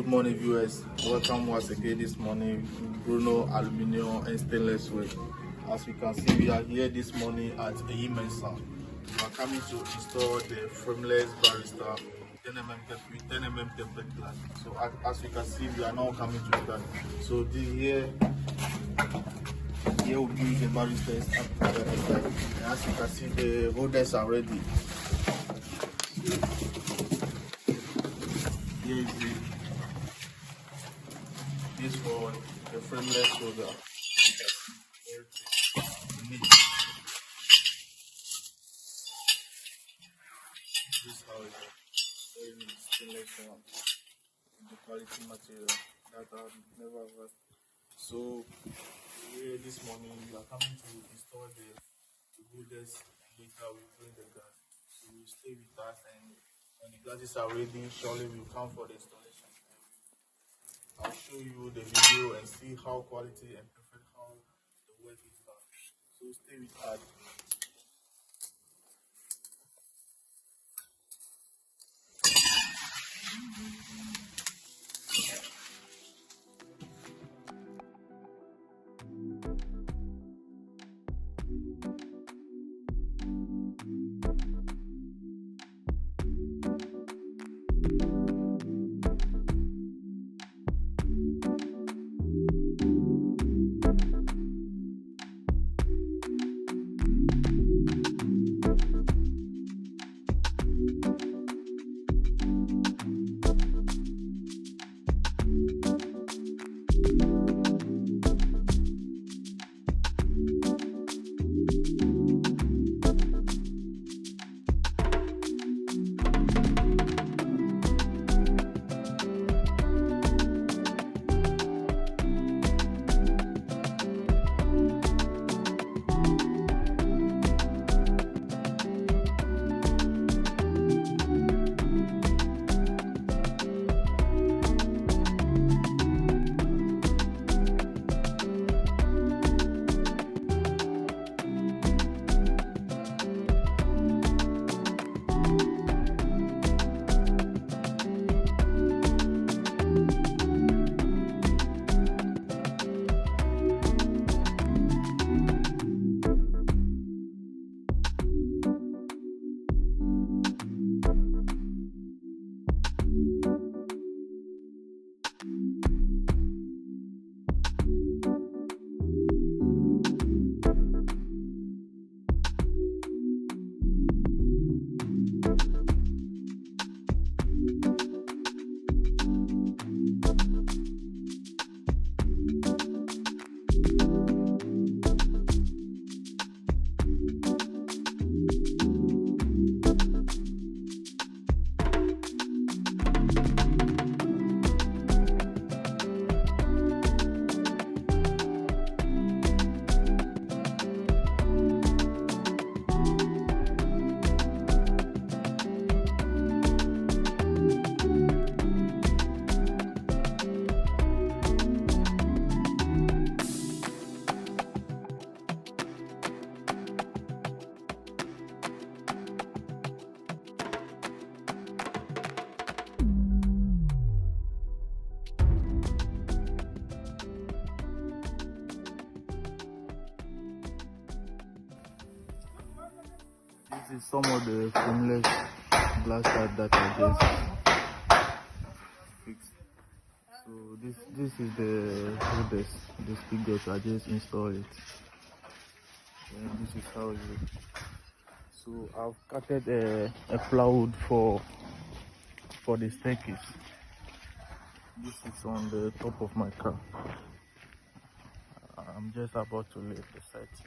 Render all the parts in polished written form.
Good morning, viewers. Welcome once again this morning, Bruno Aluminium and Stainless Way. As you can see, we are here this morning at Eyimensa. We are coming to install the frameless barrister 10mm tempered glass. So as you can see, we are now coming to that. So here we'll use the barristers up to the side. And as you can see, the holders are ready. Here is this for the frameless holder. This is how it is. Very neat stainless one. The quality material that I've never had. So here this morning we are coming to install the holders, and later we bring the glass. So you stay with us, and when the glasses are ready, surely we'll come for the installation. I'll show you the video and see how quality and perfect how the work is done. So stay with us. This is some of the frameless glass that I just fixed. So this is the holders, the speakers. I just installed it, and this is how it looks. So I've cutted a plywood for the staircase. This is on the top of my car. I'm just about to leave the site.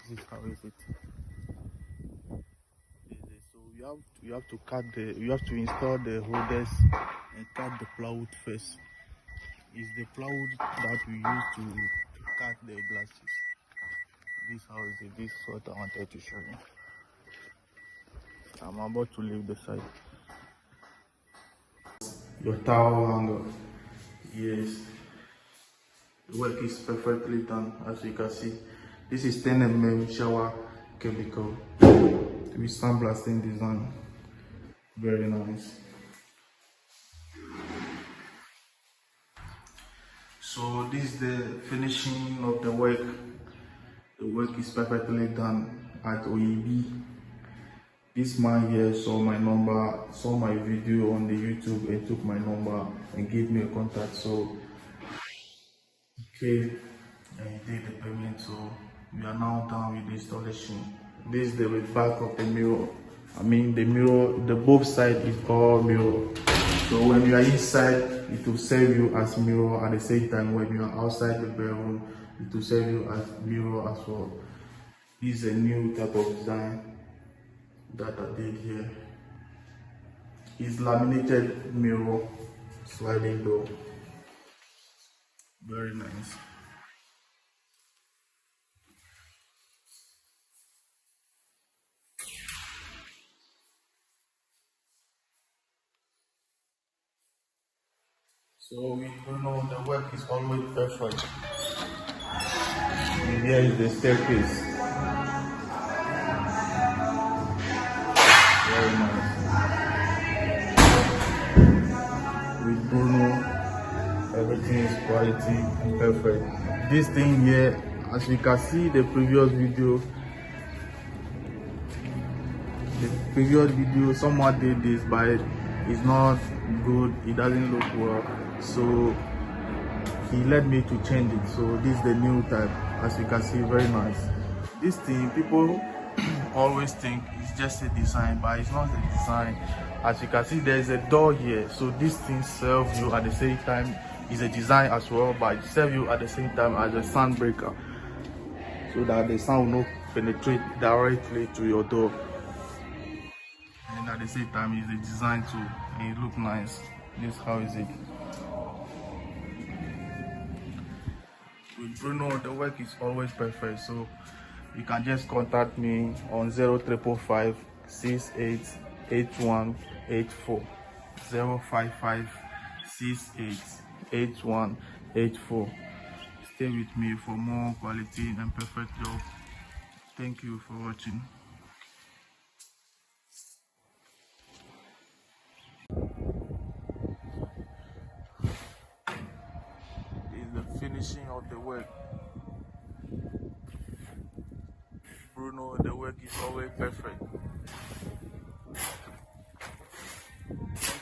This is how is it. So you have to install the holders and cut the plywood first. It's the plywood that we use to cut the glasses. This is how is it. This is what I wanted to show you. I'm about to leave the site. Your towel hanger. Yes. The work is perfectly done, as you can see. This is 10mm shower chemical with sandblasting design. Very nice. So this is the finishing of the work. The work is perfectly done at OEB. This man here saw my number, saw my video on the YouTube and took my number and gave me a contact. So okay, and he did the payment. So we are now done with the installation. This is the back of the mirror. I mean the mirror, the both side is all mirror. So when you are inside, it will serve you as mirror. At the same time, when you are outside the bedroom, it will serve you as mirror as well. This is a new type of design that I did here. It's laminated mirror, sliding door. Very nice. So we don't know the work is always perfect. And here is the staircase. Very nice. With Bruno, everything is quality and perfect. This thing here, as you can see the previous video, someone did this, but it's not good. It doesn't look well. So he led me to change it. So this is the new type. As you can see, very nice. This thing, people always think it's just a design, but it's not a design. As you can see, there is a door here. So this thing serves you at the same time. It's a design as well, but it serves you at the same time as a sound breaker, so that the sound will not penetrate directly to your door. And at the same time, it's a design too, and it looks nice. This how is it. With Bruno, the work is always perfect, so you can just contact me on 0355 688184 Stay with me for more quality and perfect job. Thank you for watching. This is the finishing of the work. Bruno, the work is always perfect.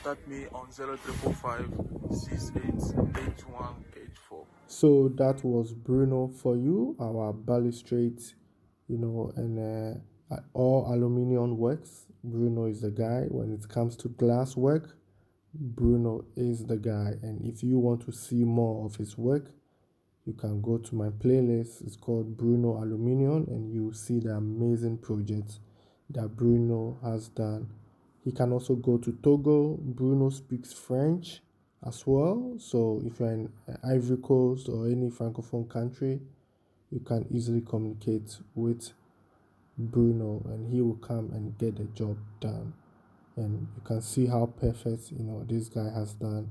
Contact me on 0345 688184. So that was Bruno for you, our balustrades, and all aluminium works. Bruno is the guy. When it comes to glass work, Bruno is the guy. And if you want to see more of his work, you can go to my playlist. It's called Bruno Aluminium, and you see the amazing projects that Bruno has done. He can also go to Togo. Bruno speaks French as well. So if you're in Ivory Coast or any francophone country, you can easily communicate with Bruno, and he will come and get the job done. And you can see how perfect this guy has done,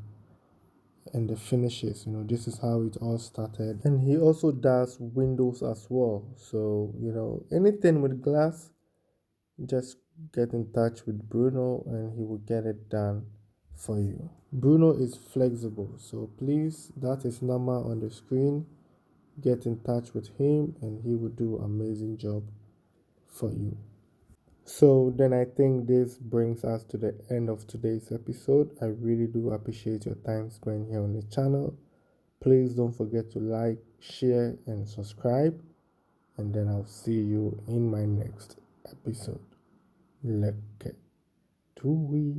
and the finishes. This is how it all started. And he also does windows as well. So anything with glass, just get in touch with Bruno and he will get it done for you. Bruno is flexible, so please, that is number on the screen. Get in touch with him and he will do an amazing job for you. So then I think this brings us to the end of today's episode. I really do appreciate your time spent here on the channel. Please don't forget to like, share, and subscribe. And then I'll see you in my next episode. Look to we.